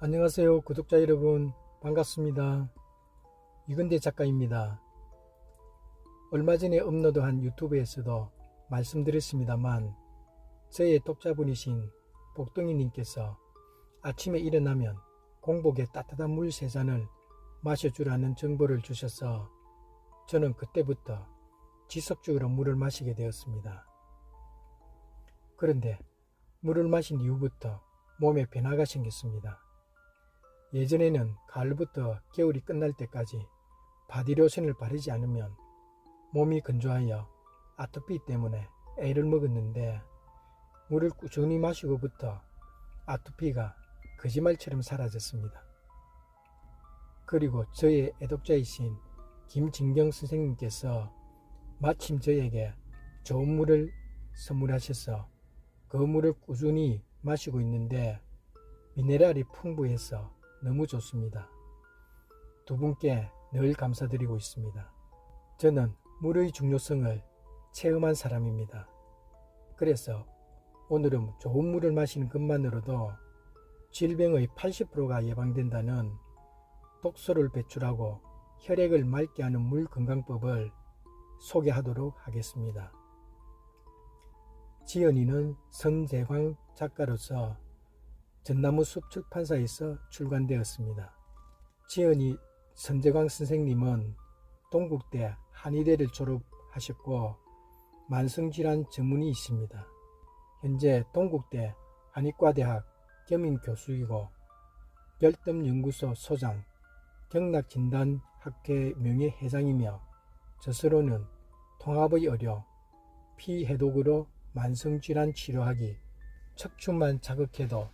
안녕하세요 구독자 여러분, 반갑습니다. 이근대 작가입니다. 얼마 전에 업로드한 유튜브에서도 말씀드렸습니다만, 저의 독자분이신 복동이님께서 아침에 일어나면 공복에 따뜻한 물 3잔을 마셔주라는 정보를 주셔서 저는 그때부터 지속적으로 물을 마시게 되었습니다. 그런데 물을 마신 이후부터 몸에 변화가 생겼습니다. 예전에는 가을부터 겨울이 끝날 때까지 바디로션을 바르지 않으면 몸이 건조하여 아토피 때문에 애를 먹었는데, 물을 꾸준히 마시고부터 아토피가 거짓말처럼 사라졌습니다. 그리고 저의 애독자이신 김진경 선생님께서 마침 저에게 좋은 물을 선물하셔서 그 물을 꾸준히 마시고 있는데 미네랄이 풍부해서 너무 좋습니다. 두 분께 늘 감사드리고 있습니다. 저는 물의 중요성을 체험한 사람입니다. 그래서 오늘은 좋은 물을 마시는 것만으로도 질병의 80%가 예방된다는 독소를 배출하고 혈액을 맑게 하는 물 건강법을 소개하도록 하겠습니다. 지연이는 선재광 작가로서 전나무숲 출판사에서 출간되었습니다. 지연이 선재광 선생님은 동국대 한의대를 졸업하셨고 만성질환 전문의이십니다. 현재 동국대 한의과대학 겸임교수이고 별점연구소 소장, 경락진단학회 명예회장이며 저서로는 통합의 의료, 피해독으로 만성질환 치료하기, 척추만 자극해도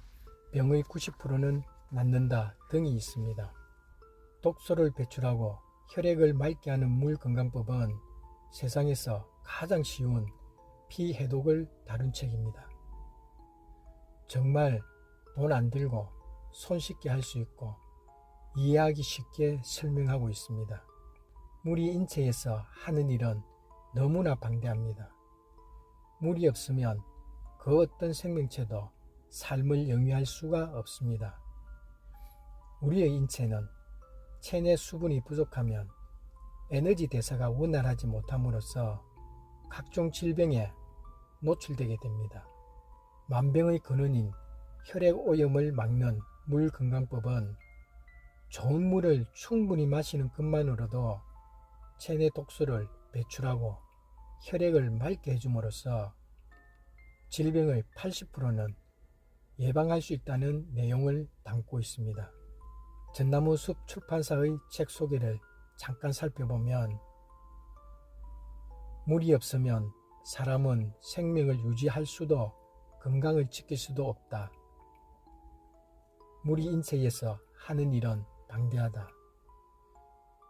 병의 90%는 낫는다 등이 있습니다. 독소를 배출하고 혈액을 맑게 하는 물 건강법은 세상에서 가장 쉬운 피해독을 다룬 책입니다. 정말 돈 안 들고 손쉽게 할 수 있고 이해하기 쉽게 설명하고 있습니다. 물이 인체에서 하는 일은 너무나 방대합니다. 물이 없으면 그 어떤 생명체도 삶을 영위할 수가 없습니다. 우리의 인체는 체내 수분이 부족하면 에너지 대사가 원활하지 못함으로써 각종 질병에 노출되게 됩니다. 만병의 근원인 혈액 오염을 막는 물 건강법은 좋은 물을 충분히 마시는 것만으로도 체내 독소를 배출하고 혈액을 맑게 해줌으로써 질병의 80%는 예방할 수 있다는 내용을 담고 있습니다. 전나무숲 출판사의 책 소개를 잠깐 살펴보면, 물이 없으면 사람은 생명을 유지할 수도 건강을 지킬 수도 없다. 물이 인체에서 하는 일은 방대하다.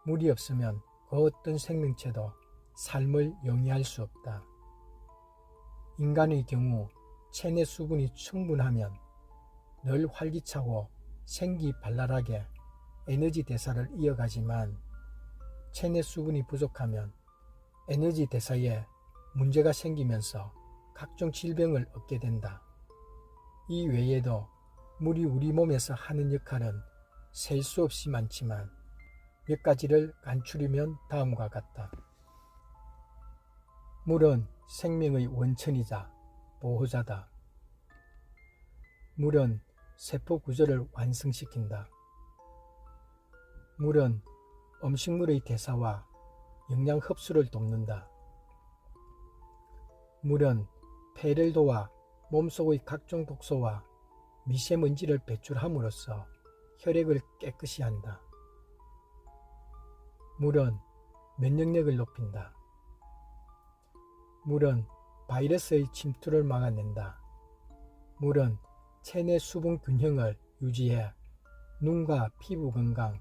물이 없으면 그 어떤 생명체도 삶을 영위할 수 없다. 인간의 경우 체내 수분이 충분하면 늘 활기차고 생기발랄하게 에너지 대사를 이어가지만, 체내 수분이 부족하면 에너지 대사에 문제가 생기면서 각종 질병을 얻게 된다. 이 외에도 물이 우리 몸에서 하는 역할은 셀 수 없이 많지만 몇 가지를 간추리면 다음과 같다. 물은 생명의 원천이자 보호자다. 물은 세포 구조를 완성시킨다. 물은 음식물의 대사와 영양 흡수를 돕는다. 물은 폐를 도와 몸속의 각종 독소와 미세먼지를 배출함으로써 혈액을 깨끗이 한다. 물은 면역력을 높인다. 물은 바이러스의 침투를 막아낸다. 물은 체내 수분 균형을 유지해 눈과 피부 건강,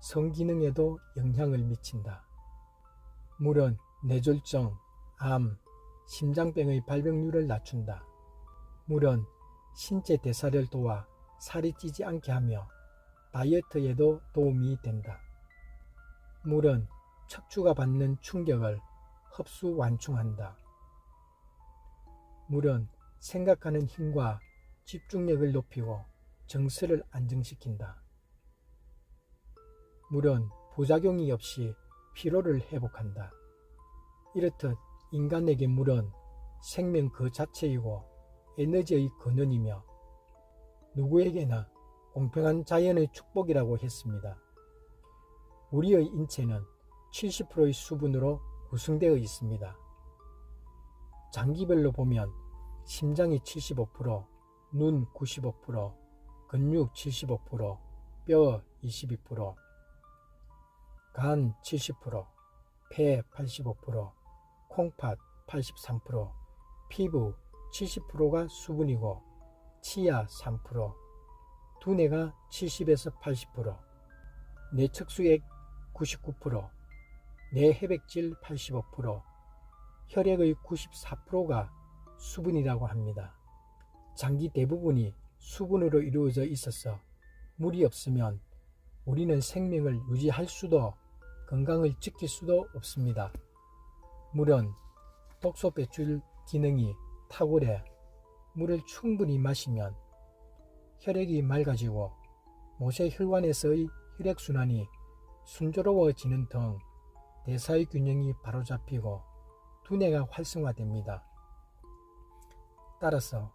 성기능에도 영향을 미친다. 물은 뇌졸중, 암, 심장병의 발병률을 낮춘다. 물은 신체 대사를 도와 살이 찌지 않게 하며 다이어트에도 도움이 된다. 물은 척추가 받는 충격을 흡수 완충한다. 물은 생각하는 힘과 집중력을 높이고 정서를 안정시킨다. 물은 부작용이 없이 피로를 회복한다. 이렇듯 인간에게 물은 생명 그 자체이고 에너지의 근원이며 누구에게나 공평한 자연의 축복이라고 했습니다. 우리의 인체는 70%의 수분으로 구성되어 있습니다. 장기별로 보면 심장이 75%, 눈 95%, 근육 75%, 뼈 22%, 간 70%, 폐 85%, 콩팥 83%, 피부 70%가 수분이고 치아 3%, 두뇌가 70에서 80%, 뇌척수액 99%, 뇌해백질 85%, 혈액의 94%가 수분이라고 합니다. 장기 대부분이 수분으로 이루어져 있어서 물이 없으면 우리는 생명을 유지할 수도 건강을 지킬 수도 없습니다. 물은 독소 배출 기능이 탁월해 물을 충분히 마시면 혈액이 맑아지고 모세혈관에서의 혈액순환이 순조로워지는 등 대사의 균형이 바로잡히고 두뇌가 활성화됩니다. 따라서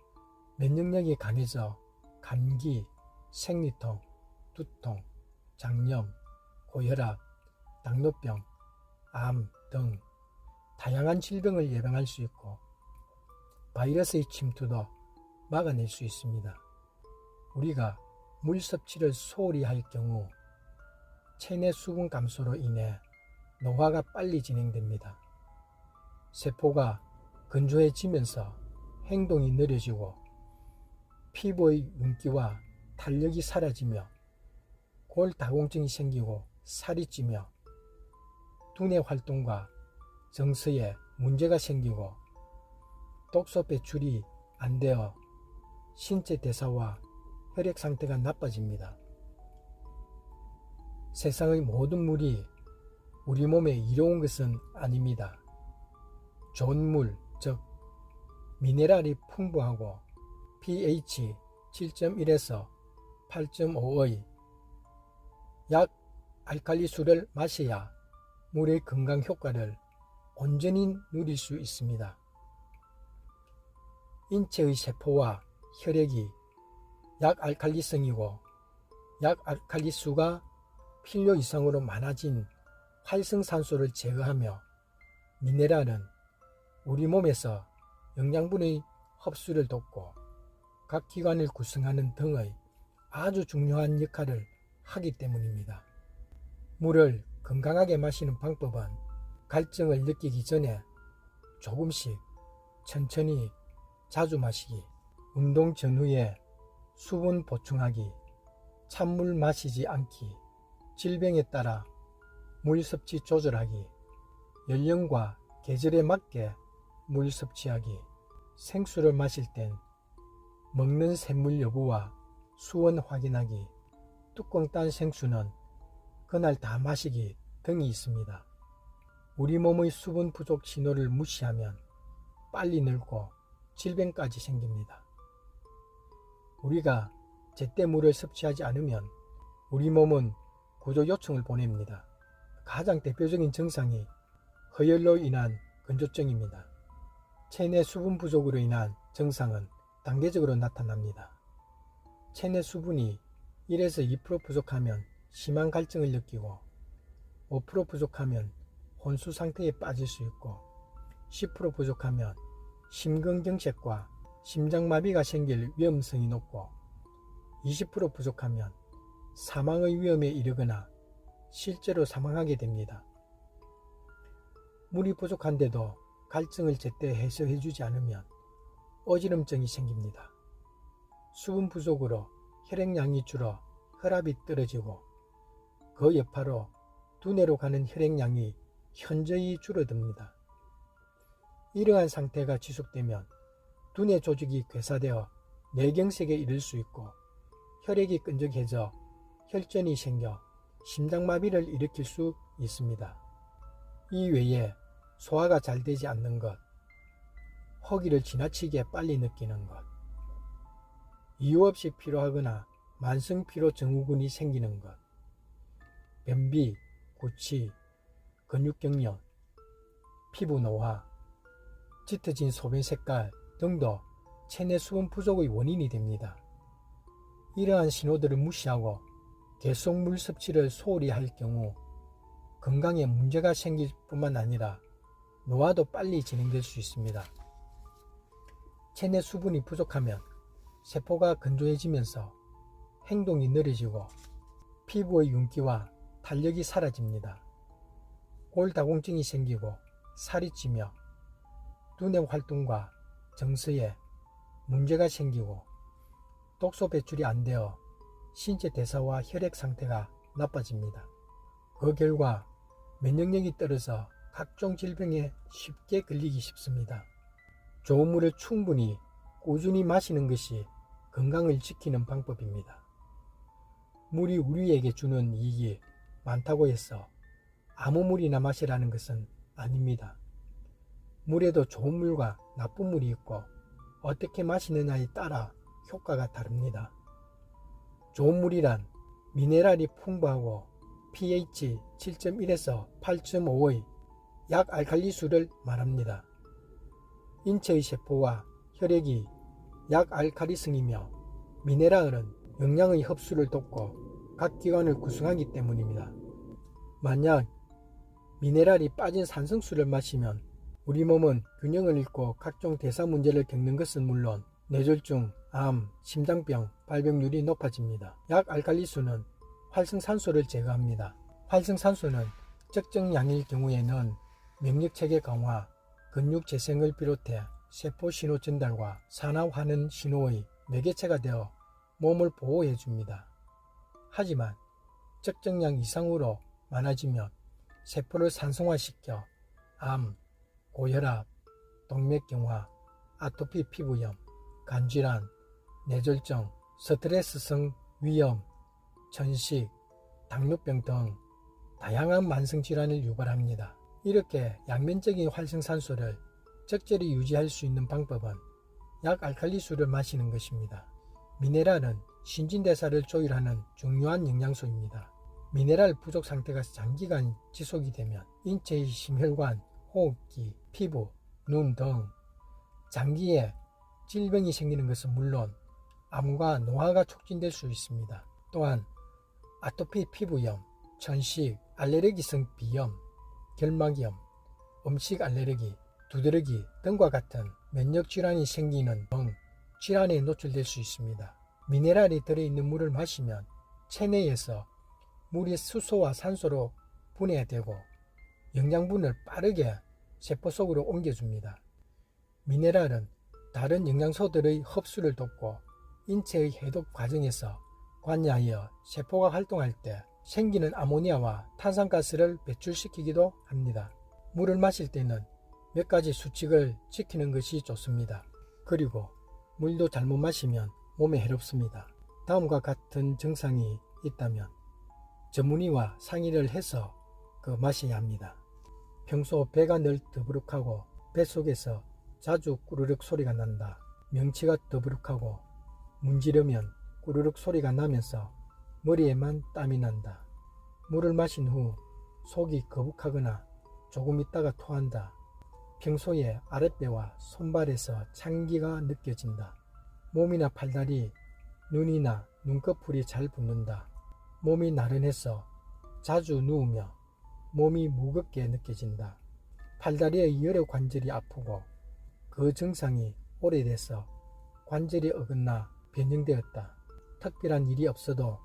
면역력이 강해져 감기, 생리통, 두통, 장염, 고혈압, 당뇨병, 암 등 다양한 질병을 예방할 수 있고 바이러스의 침투도 막아낼 수 있습니다. 우리가 물 섭취를 소홀히 할 경우 체내 수분 감소로 인해 노화가 빨리 진행됩니다. 세포가 건조해지면서 행동이 느려지고 피부의 윤기와 탄력이 사라지며 골다공증이 생기고 살이 찌며 두뇌 활동과 정서에 문제가 생기고 독소 배출이 안 되어 신체 대사와 혈액 상태가 나빠집니다. 세상의 모든 물이 우리 몸에 이로운 것은 아닙니다. 좋은 물, 즉 미네랄이 풍부하고 pH 7.1에서 8.5의 약 알칼리수를 마셔야 물의 건강 효과를 온전히 누릴 수 있습니다. 인체의 세포와 혈액이 약 알칼리성이고 약 알칼리수가 필요 이상으로 많아진 활성산소를 제거하며 미네랄은 우리 몸에서 영양분의 흡수를 돕고 각 기관을 구성하는 등의 아주 중요한 역할을 하기 때문입니다. 물을 건강하게 마시는 방법은 갈증을 느끼기 전에 조금씩 천천히 자주 마시기, 운동 전후에 수분 보충하기, 찬물 마시지 않기, 질병에 따라 물 섭취 조절하기, 연령과 계절에 맞게 물 섭취하기, 생수를 마실 땐 먹는 샘물 여부와 수온 확인하기, 뚜껑 딴 생수는 그날 다 마시기 등이 있습니다. 우리 몸의 수분 부족 신호를 무시하면 빨리 늙고 질병까지 생깁니다. 우리가 제때 물을 섭취하지 않으면 우리 몸은 구조 요청을 보냅니다. 가장 대표적인 증상이 허열로 인한 건조증입니다. 체내 수분 부족으로 인한 증상은 단계적으로 나타납니다. 체내 수분이 1에서 2% 부족하면 심한 갈증을 느끼고 5% 부족하면 혼수 상태에 빠질 수 있고 10% 부족하면 심근경색과 심장마비가 생길 위험성이 높고 20% 부족하면 사망의 위험에 이르거나 실제로 사망하게 됩니다. 물이 부족한데도 갈증을 제때 해소해주지 않으면 어지럼증이 생깁니다. 수분 부족으로 혈액량이 줄어 혈압이 떨어지고 그 여파로 두뇌로 가는 혈액량이 현저히 줄어듭니다. 이러한 상태가 지속되면 두뇌 조직이 괴사되어 뇌경색에 이를 수 있고 혈액이 끈적해져 혈전이 생겨 심장마비를 일으킬 수 있습니다. 이 외에 소화가 잘 되지 않는 것, 허기를 지나치게 빨리 느끼는 것, 이유 없이 피로하거나 만성피로 증후군이 생기는 것, 변비, 구취, 근육경련, 피부 노화, 짙어진 소변 색깔 등도 체내 수분 부족의 원인이 됩니다. 이러한 신호들을 무시하고 계속 물 섭취를 소홀히 할 경우 건강에 문제가 생길 뿐만 아니라 노화도 빨리 진행될 수 있습니다. 체내 수분이 부족하면 세포가 건조해지면서 행동이 느려지고 피부의 윤기와 탄력이 사라집니다. 골다공증이 생기고 살이 찌며 두뇌 활동과 정서에 문제가 생기고 독소 배출이 안 되어 신체 대사와 혈액 상태가 나빠집니다. 그 결과 면역력이 떨어져 각종 질병에 쉽게 걸리기 쉽습니다. 좋은 물을 충분히 꾸준히 마시는 것이 건강을 지키는 방법입니다. 물이 우리에게 주는 이익이 많다고 해서 아무 물이나 마시라는 것은 아닙니다. 물에도 좋은 물과 나쁜 물이 있고 어떻게 마시느냐에 따라 효과가 다릅니다. 좋은 물이란 미네랄이 풍부하고 pH 7.1에서 8.5의 약알칼리수를 말합니다. 인체의 세포와 혈액이 약알칼리성이며 미네랄은 영양의 흡수를 돕고 각 기관을 구성하기 때문입니다. 만약 미네랄이 빠진 산성수를 마시면 우리 몸은 균형을 잃고 각종 대사 문제를 겪는 것은 물론 뇌졸중, 암, 심장병 발병률이 높아집니다. 약알칼리수는 활성산소를 제거합니다. 활성산소는 적정 양일 경우에는 면역체계 강화, 근육 재생을 비롯해 세포 신호 전달과 산화환원 신호의 매개체가 되어 몸을 보호해 줍니다. 하지만 적정량 이상으로 많아지면 세포를 산성화시켜 암, 고혈압, 동맥경화, 아토피 피부염, 간질환, 뇌졸중, 스트레스성 위염, 천식, 당뇨병 등 다양한 만성질환을 유발합니다. 이렇게 양면적인 활성산소를 적절히 유지할 수 있는 방법은 약알칼리수를 마시는 것입니다. 미네랄은 신진대사를 조율하는 중요한 영양소입니다. 미네랄 부족 상태가 장기간 지속이 되면 인체의 심혈관, 호흡기, 피부, 눈 등 장기에 질병이 생기는 것은 물론 암과 노화가 촉진될 수 있습니다. 또한 아토피 피부염, 천식, 알레르기성 비염, 결막염, 음식 알레르기, 두드러기 등과 같은 면역질환이 생기는 등 질환에 노출될 수 있습니다. 미네랄이 들어있는 물을 마시면 체내에서 물이 수소와 산소로 분해되고 영양분을 빠르게 세포 속으로 옮겨줍니다. 미네랄은 다른 영양소들의 흡수를 돕고 인체의 해독 과정에서 관여하여 세포가 활동할 때 생기는 아모니아와 탄산가스를 배출시키기도 합니다. 물을 마실 때는 몇 가지 수칙을 지키는 것이 좋습니다. 그리고 물도 잘못 마시면 몸에 해롭습니다. 다음과 같은 증상이 있다면 전문의와 상의를 해서 마셔야 합니다. 평소 배가 늘 더부룩하고 뱃속에서 자주 꾸르륵 소리가 난다. 명치가 더부룩하고 문지르면 꾸르륵 소리가 나면서 머리에만 땀이 난다. 물을 마신 후 속이 거북하거나 조금 있다가 토한다. 평소에 아랫배와 손발에서 찬기가 느껴진다. 몸이나 팔다리, 눈이나 눈꺼풀이 잘 붓는다. 몸이 나른해서 자주 누우며 몸이 무겁게 느껴진다. 팔다리의 여러 관절이 아프고 그 증상이 오래돼서 관절이 어긋나 변형되었다. 특별한 일이 없어도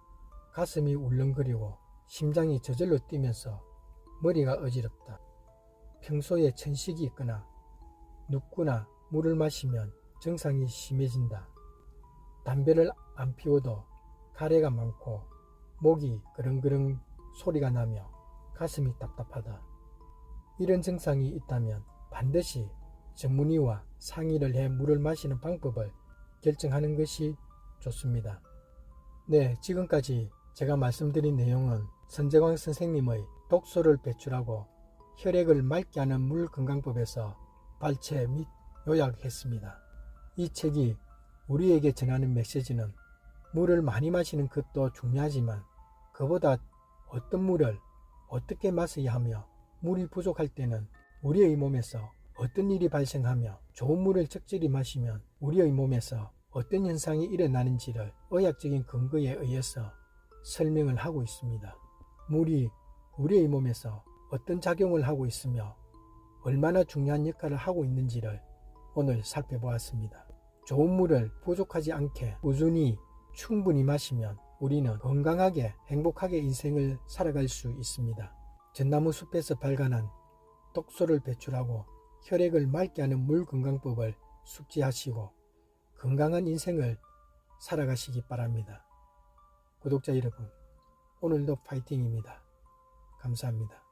가슴이 울렁거리고 심장이 저절로 뛰면서 머리가 어지럽다. 평소에 천식이 있거나 눕거나 물을 마시면 증상이 심해진다. 담배를 안 피워도 가래가 많고 목이 그릉그릉 소리가 나며 가슴이 답답하다. 이런 증상이 있다면 반드시 전문의와 상의를 해 물을 마시는 방법을 결정하는 것이 좋습니다. 네, 지금까지 제가 말씀드린 내용은 선재광 선생님의 독소를 배출하고 혈액을 맑게 하는 물 건강법에서 발췌 및 요약했습니다. 이 책이 우리에게 전하는 메시지는 물을 많이 마시는 것도 중요하지만 그보다 어떤 물을 어떻게 마셔야 하며 물이 부족할 때는 우리의 몸에서 어떤 일이 발생하며 좋은 물을 적절히 마시면 우리의 몸에서 어떤 현상이 일어나는지를 의학적인 근거에 의해서 설명을 하고 있습니다. 물이 우리의 몸에서 어떤 작용을 하고 있으며 얼마나 중요한 역할을 하고 있는지를 오늘 살펴보았습니다. 좋은 물을 부족하지 않게 꾸준히 충분히 마시면 우리는 건강하게 행복하게 인생을 살아갈 수 있습니다. 전나무 숲에서 발간한 독소를 배출하고 혈액을 맑게 하는 물 건강법을 숙지하시고 건강한 인생을 살아가시기 바랍니다. 구독자 여러분, 오늘도 파이팅입니다. 감사합니다.